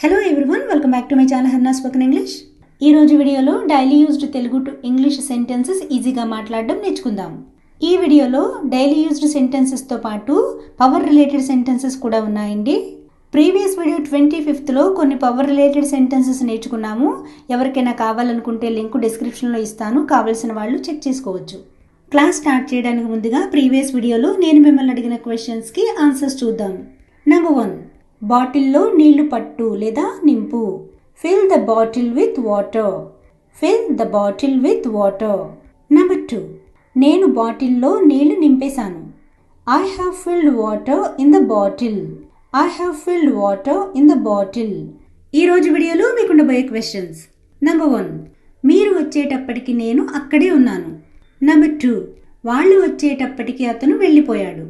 Hello everyone, welcome back to my channel హర్నా spoken English. ఈ రోజు వీడియోలో daily used Telugu to English sentences ఈజీగా మాట్లాడడం నేర్చుకుందాం. ఈ వీడియోలో డైలీ యూజ్డ్ సెంటెన్సెస్తో పాటు పవర్ రిలేటెడ్ సెంటెన్సెస్ కూడా ఉన్నాయండి. ప్రీవియస్ వీడియో 25th కొన్ని పవర్ రిలేటెడ్ సెంటెన్సెస్ నేర్చుకున్నాము. ఎవరికైనా కావాలనుకుంటే లింక్ డిస్క్రిప్షన్లో ఇస్తాను, కావాల్సిన వాళ్ళు చెక్ చేసుకోవచ్చు. క్లాస్ స్టార్ట్ చేయడానికి ముందుగా ప్రీవియస్ వీడియోలో నేను మిమ్మల్ని అడిగిన క్వశ్చన్స్కి ఆన్సర్స్ చూద్దాం. నెంబర్ 1, బాటిల్లో నీళ్లు పట్టు లేదా నింపు. Fill the bottle with water. Fill the bottle with water. Number 2, నేను బాటిల్లో నీళ్లు నింపేశాను. I have filled water in the bottle. I have filled water in the bottle. ఈరోజు వీడియోలో మీకు ఉండబోయే క్వశ్చన్స్. నెంబర్ 1, మీరు వచ్చేటప్పటికి నేను అక్కడే ఉన్నాను. నెంబర్ 2, వాళ్ళు వచ్చేటప్పటికి అతను వెళ్ళిపోయాడు.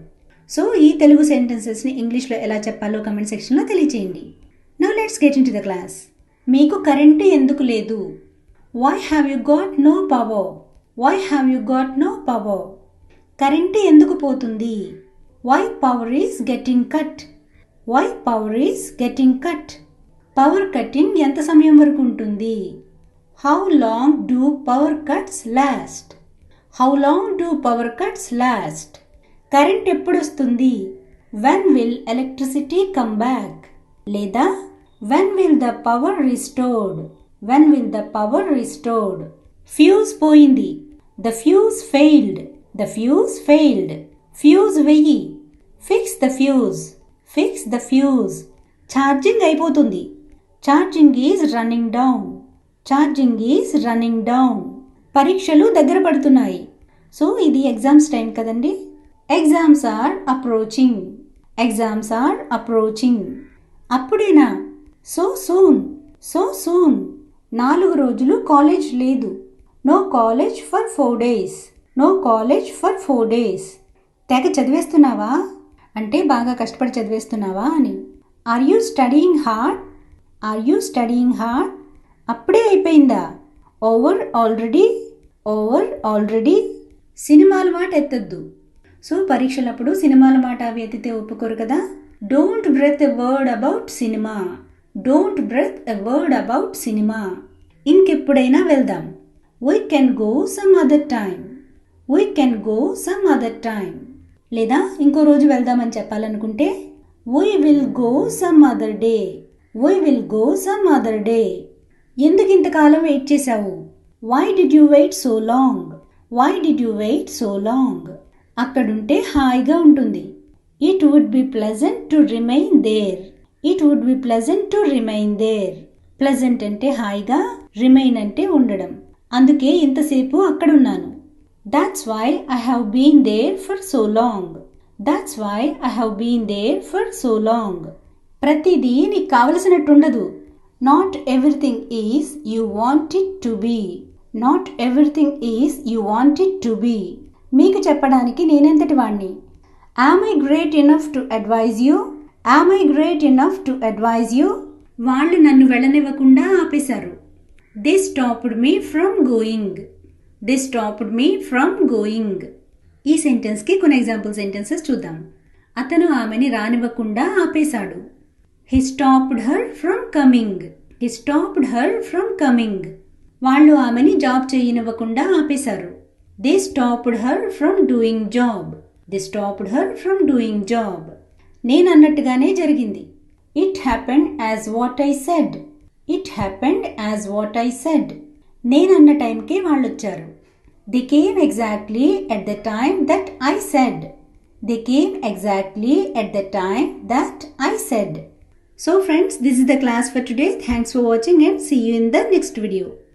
సో ఈ తెలుగు సెంటెన్సెస్ని ఇంగ్లీష్లో ఎలా చెప్పాలో కమెంట్ సెక్షన్లో తెలియచేయండి. Now let's get into the class. మీకు కరెంటు ఎందుకు లేదు? Why have you got no power? Why have you got no power? Current ఎందుకు పోతుంది? Why power is getting cut? Why power is getting cut? Power cutting ఎంత సమయం వరకు ఉంటుంది? How long do power cuts last? How long do power cuts last? Current ఎప్పుడు వస్తుంది? When will electricity come back? లేదా when will the power restored? When will the power restored? Fuse పోయింది. The fuse failed. The fuse failed. Fuse వెయ్యి. Fix the fuse. Fix the fuse. Charging అయిపోతుంది. Charging is running down. Charging is running down. పరీక్షలు దగ్గర పడుతున్నాయి. So ఇది exams time కదండి. Exams are approaching. Exams are approaching. అప్పుడేనా? So soon. So soon. 4 రోజులు college లేదు. No college for 4 days. No college for 4 days. తెగ చదివేస్తున్నావా అంటే బాగా కష్టపడి చదివేస్తున్నావా అని. Are you studying hard? Are you studying hard? అప్పుడే అయిపోయిందా? Over already. Over already. సినిమాల మాట ఎత్తద్దు. సో పరీక్షలప్పుడు సినిమాల మాట అవి ఎత్తితే ఒప్పుకోరు కదా. Don't breathe a word about cinema. Don't breathe a word about cinema. ఇంకెప్పుడైనా వెళ్దాం. We can go some other time. We can go some other time. లేదా ఇంకో రోజు వెళ్దామని చెప్పాలనుకుంటే we will go some other day. We will go some other day. ఎందుకు ఇంతకాలం wait చేశావు? Why did you wait so long? Why did you wait so long? అక్కడుంటే హాయిగా ఉంటుంది. It would be pleasant to remain there. It would be pleasant to remain there. Pleasant అంటే హాయిగా, remain అంటే ఉండడం. అందుకే ఇంతసేపు అక్కడున్నాను. That's why I have been there for so long. That's why I have been there for so long. ప్రతిదీ నీకు కావలసినట్టుండదు. Not everything is you want it to be. Not everything is you want it to be. మీకు చెప్పడానికి నేనెంతటి వాణ్ణి? Am I great enough to advise you? Am I great enough to advise you? వాళ్ళు నన్ను వెళ్ళనివ్వకుండా ఆపేశారు. They stopped me from going. They stopped me from going. ఈ సెంటెన్స్కి కొన్ని ఎగ్జాంపుల్ సెంటెన్సెస్ చూద్దాం. అతను ఆమెని రానివ్వకుండా ఆపేశాడు. He stopped her from coming. He stopped her from coming. వాళ్ళు ఆమెని జాబ్ చేయనివ్వకుండా ఆపేశారు. They stopped her from doing job. They stopped her from doing job. నేను అన్నట్టుగానే జరిగింది. It happened as what I said. It happened as what I said. నేను అన్న టైంకే వాళ్ళు వచ్చారు. They came exactly at the time that I said. They came exactly at the time that I said. So friends, this is the class for today. Thanks for watching and see you in the next video.